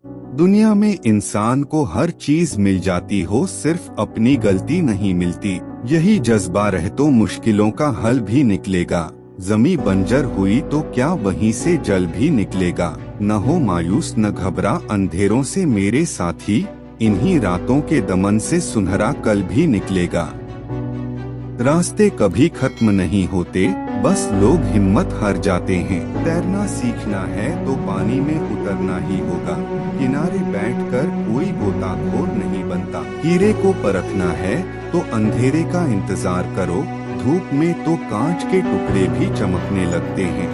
दुनिया में इंसान को हर चीज मिल जाती हो, सिर्फ अपनी गलती नहीं मिलती। यही जज्बा रहे तो मुश्किलों का हल भी निकलेगा। जमी बंजर हुई तो क्या वहीं से जल भी निकलेगा। न हो मायूस न घबरा अंधेरों से मेरे साथी, इन्हीं रातों के दमन से सुनहरा कल भी निकलेगा। रास्ते कभी खत्म नहीं होते, बस लोग हिम्मत हार जाते हैं। तैरना सीखना है तो पानी में उतरना ही होगा। किनारे बैठकर कोई गोताखोर नहीं बनता। हीरे को परखना है तो अंधेरे का इंतजार करो। धूप में तो कांच के टुकड़े भी चमकने लगते हैं।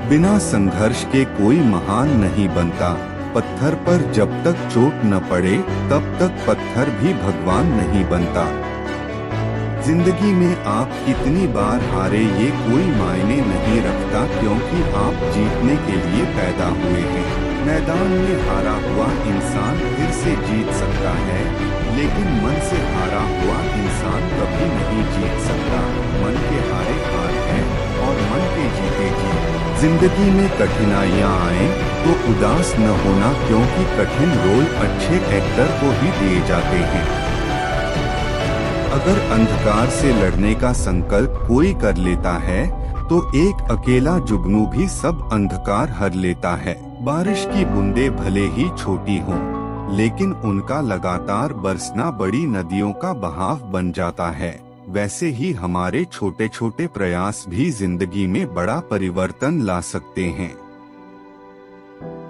बिना संघर्ष के कोई महान नहीं बनता। पत्थर पर जब तक चोट न पड़े तब तक पत्थर भी भगवान नहीं बनता। जिंदगी में आप कितनी बार हारे ये कोई मायने नहीं रखता, क्योंकि आप जीतने के लिए पैदा हुए हैं। मैदान में हारा हुआ इंसान फिर से जीत सकता है, लेकिन मन से हारा हुआ इंसान कभी नहीं जीत सकता। मन के हारे हार है और मन के जीते जीत। जिंदगी में कठिनाइयाँ आए तो उदास न होना, क्योंकि कठिन रोल अच्छे एक्टर को ही दिए जाते हैं। अगर अंधकार से लड़ने का संकल्प कोई कर लेता है तो एक अकेला जुगनू भी सब अंधकार हर लेता है। बारिश की बूंदें भले ही छोटी हों, लेकिन उनका लगातार बरसना बड़ी नदियों का बहाव बन जाता है। वैसे ही हमारे छोटे छोटे प्रयास भी जिंदगी में बड़ा परिवर्तन ला सकते हैं।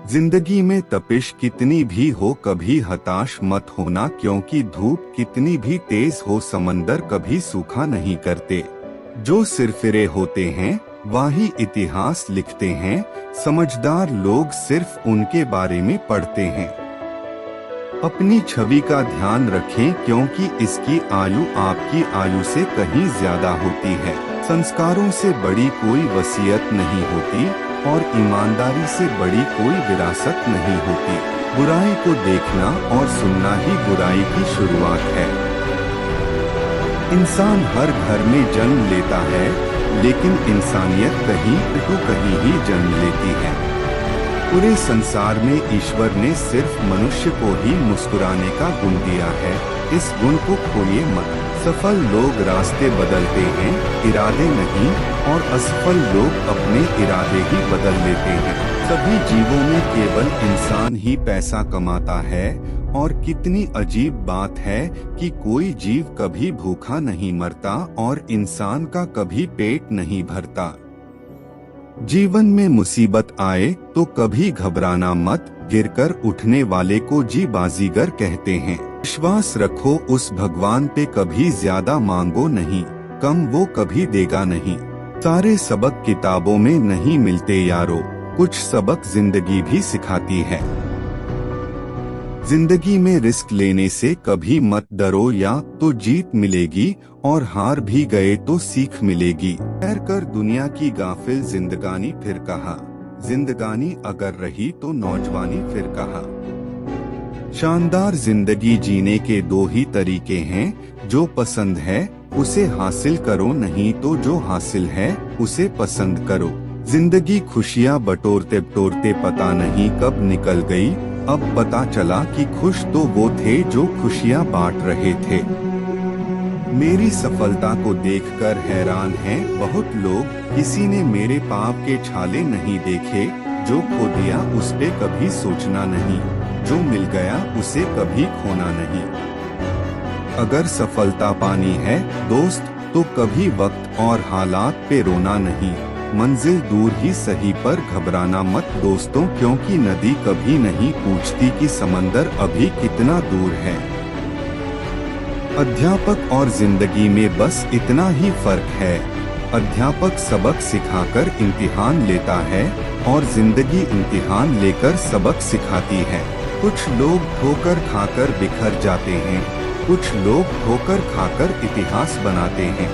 जिंदगी में तपिश कितनी भी हो कभी हताश मत होना, क्योंकि धूप कितनी भी तेज हो समंदर कभी सूखा नहीं करते। जो सिरफिरे होते हैं वही इतिहास लिखते हैं। समझदार लोग सिर्फ उनके बारे में पढ़ते हैं। अपनी छवि का ध्यान रखें, क्योंकि इसकी आयु आपकी आयु से कहीं ज्यादा होती है। संस्कारों से बड़ी कोई वसीयत नहीं होती और ईमानदारी से बड़ी कोई विरासत नहीं होती। बुराई को देखना और सुनना ही बुराई की शुरुआत है। इंसान हर घर में जन्म लेता है, लेकिन इंसानियत कहीं तो कहीं ही जन्म लेती है। पूरे संसार में ईश्वर ने सिर्फ मनुष्य को ही मुस्कुराने का गुण दिया है। इस गुण को खोइए मत। सफल लोग रास्ते बदलते हैं, इरादे नहीं, और असफल लोग अपने इरादे ही बदल लेते हैं। सभी जीवों में केवल इंसान ही पैसा कमाता है, और कितनी अजीब बात है कि कोई जीव कभी भूखा नहीं मरता और इंसान का कभी पेट नहीं भरता। जीवन में मुसीबत आए तो कभी घबराना मत, गिरकर उठने वाले को जी बाजीगर कहते हैं। विश्वास रखो उस भगवान पे, कभी ज्यादा मांगो नहीं, कम वो कभी देगा नहीं। सारे सबक किताबों में नहीं मिलते यारो, कुछ सबक जिंदगी भी सिखाती है। जिंदगी में रिस्क लेने से कभी मत डरो, या तो जीत मिलेगी और हार भी गए तो सीख मिलेगी। ठहर कर दुनिया की गाफिल जिंदगानी फिर कहा, जिंदगानी अगर रही तो नौजवानी फिर कहा। शानदार जिंदगी जीने के दो ही तरीके हैं, जो पसंद है उसे हासिल करो, नहीं तो जो हासिल है उसे पसंद करो। जिंदगी खुशियाँ बटोरते बटोरते पता नहीं कब निकल गई, अब पता चला कि खुश तो वो थे जो खुशियाँ बांट रहे थे। मेरी सफलता को देखकर हैरान हैं बहुत लोग, किसी ने मेरे पाप के छाले नहीं देखे। जो खो दिया उस पे कभी सोचना नहीं, जो मिल गया उसे कभी खोना नहीं। अगर सफलता पानी है दोस्त तो कभी वक्त और हालात पे रोना नहीं। मंजिल दूर ही सही पर घबराना मत दोस्तों, क्योंकि नदी कभी नहीं पूछती कि समंदर अभी कितना दूर है। अध्यापक और जिंदगी में बस इतना ही फर्क है। अध्यापक सबक सिखाकर इम्तिहान लेता है और जिंदगी इम्तिहान लेकर सबक सिखाती है। कुछ लोग ठोकर खाकर बिखर जाते हैं, कुछ लोग ठोकर खाकर इतिहास बनाते हैं।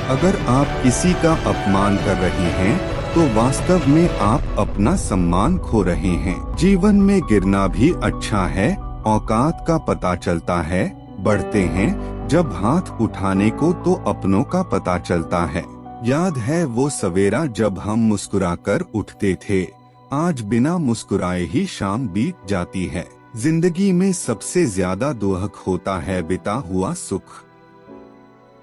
अगर आप किसी का अपमान कर रहे हैं तो वास्तव में आप अपना सम्मान खो रहे हैं। जीवन में गिरना भी अच्छा है, औकात का पता चलता है। बढ़ते हैं जब हाथ उठाने को तो अपनों का पता चलता है। याद है वो सवेरा जब हम मुस्कुराकर उठते थे, आज बिना मुस्कुराए ही शाम बीत जाती है। जिंदगी में सबसे ज्यादा दुख होता है बिता हुआ सुख।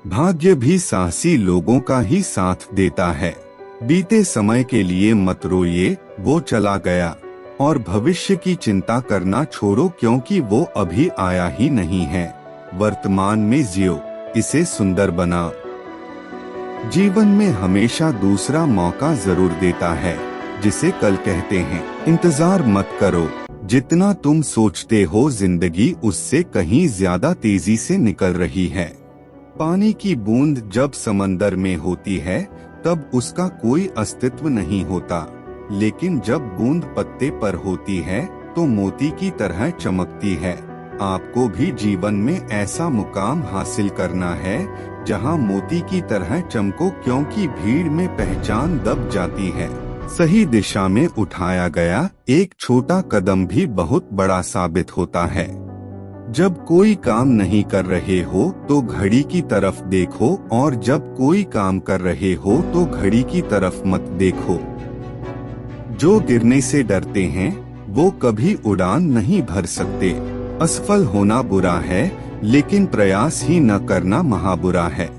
भाग्य भी साहसी लोगों का ही साथ देता है। बीते समय के लिए मत रोइए, वो चला गया। और भविष्य की चिंता करना छोड़ो, क्योंकि वो अभी आया ही नहीं है। वर्तमान में जियो, इसे सुंदर बना। जीवन में हमेशा दूसरा मौका जरूर देता है, जिसे कल कहते हैं। इंतजार मत करो, जितना तुम सोचते हो जिंदगी उससे कहीं ज्यादा तेजी से निकल रही है। पानी की बूंद जब समंदर में होती है तब उसका कोई अस्तित्व नहीं होता, लेकिन जब बूंद पत्ते पर होती है तो मोती की तरह चमकती है। आपको भी जीवन में ऐसा मुकाम हासिल करना है जहां मोती की तरह चमको, क्योंकि भीड़ में पहचान दब जाती है। सही दिशा में उठाया गया एक छोटा कदम भी बहुत बड़ा साबित होता है। जब कोई काम नहीं कर रहे हो तो घड़ी की तरफ देखो, और जब कोई काम कर रहे हो तो घड़ी की तरफ मत देखो। जो गिरने से डरते हैं वो कभी उड़ान नहीं भर सकते। असफल होना बुरा है, लेकिन प्रयास ही न करना महाबुरा है।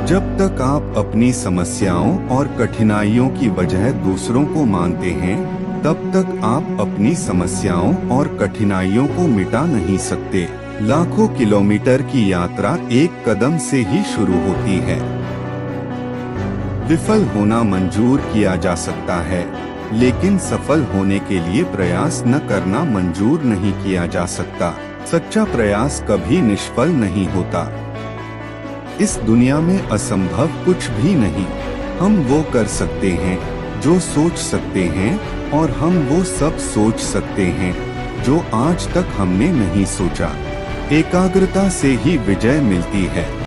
जब तक आप अपनी समस्याओं और कठिनाइयों की वजह दूसरों को मानते हैं, तब तक आप अपनी समस्याओं और कठिनाइयों को मिटा नहीं सकते। लाखों किलोमीटर की यात्रा एक कदम से ही शुरू होती है। विफल होना मंजूर किया जा सकता है, लेकिन सफल होने के लिए प्रयास न करना मंजूर नहीं किया जा सकता। सच्चा प्रयास कभी निष्फल नहीं होता। इस दुनिया में असंभव कुछ भी नहीं। हम वो कर सकते हैं जो सोच सकते हैं, और हम वो सब सोच सकते हैं जो आज तक हमने नहीं सोचा। एकाग्रता से ही विजय मिलती है।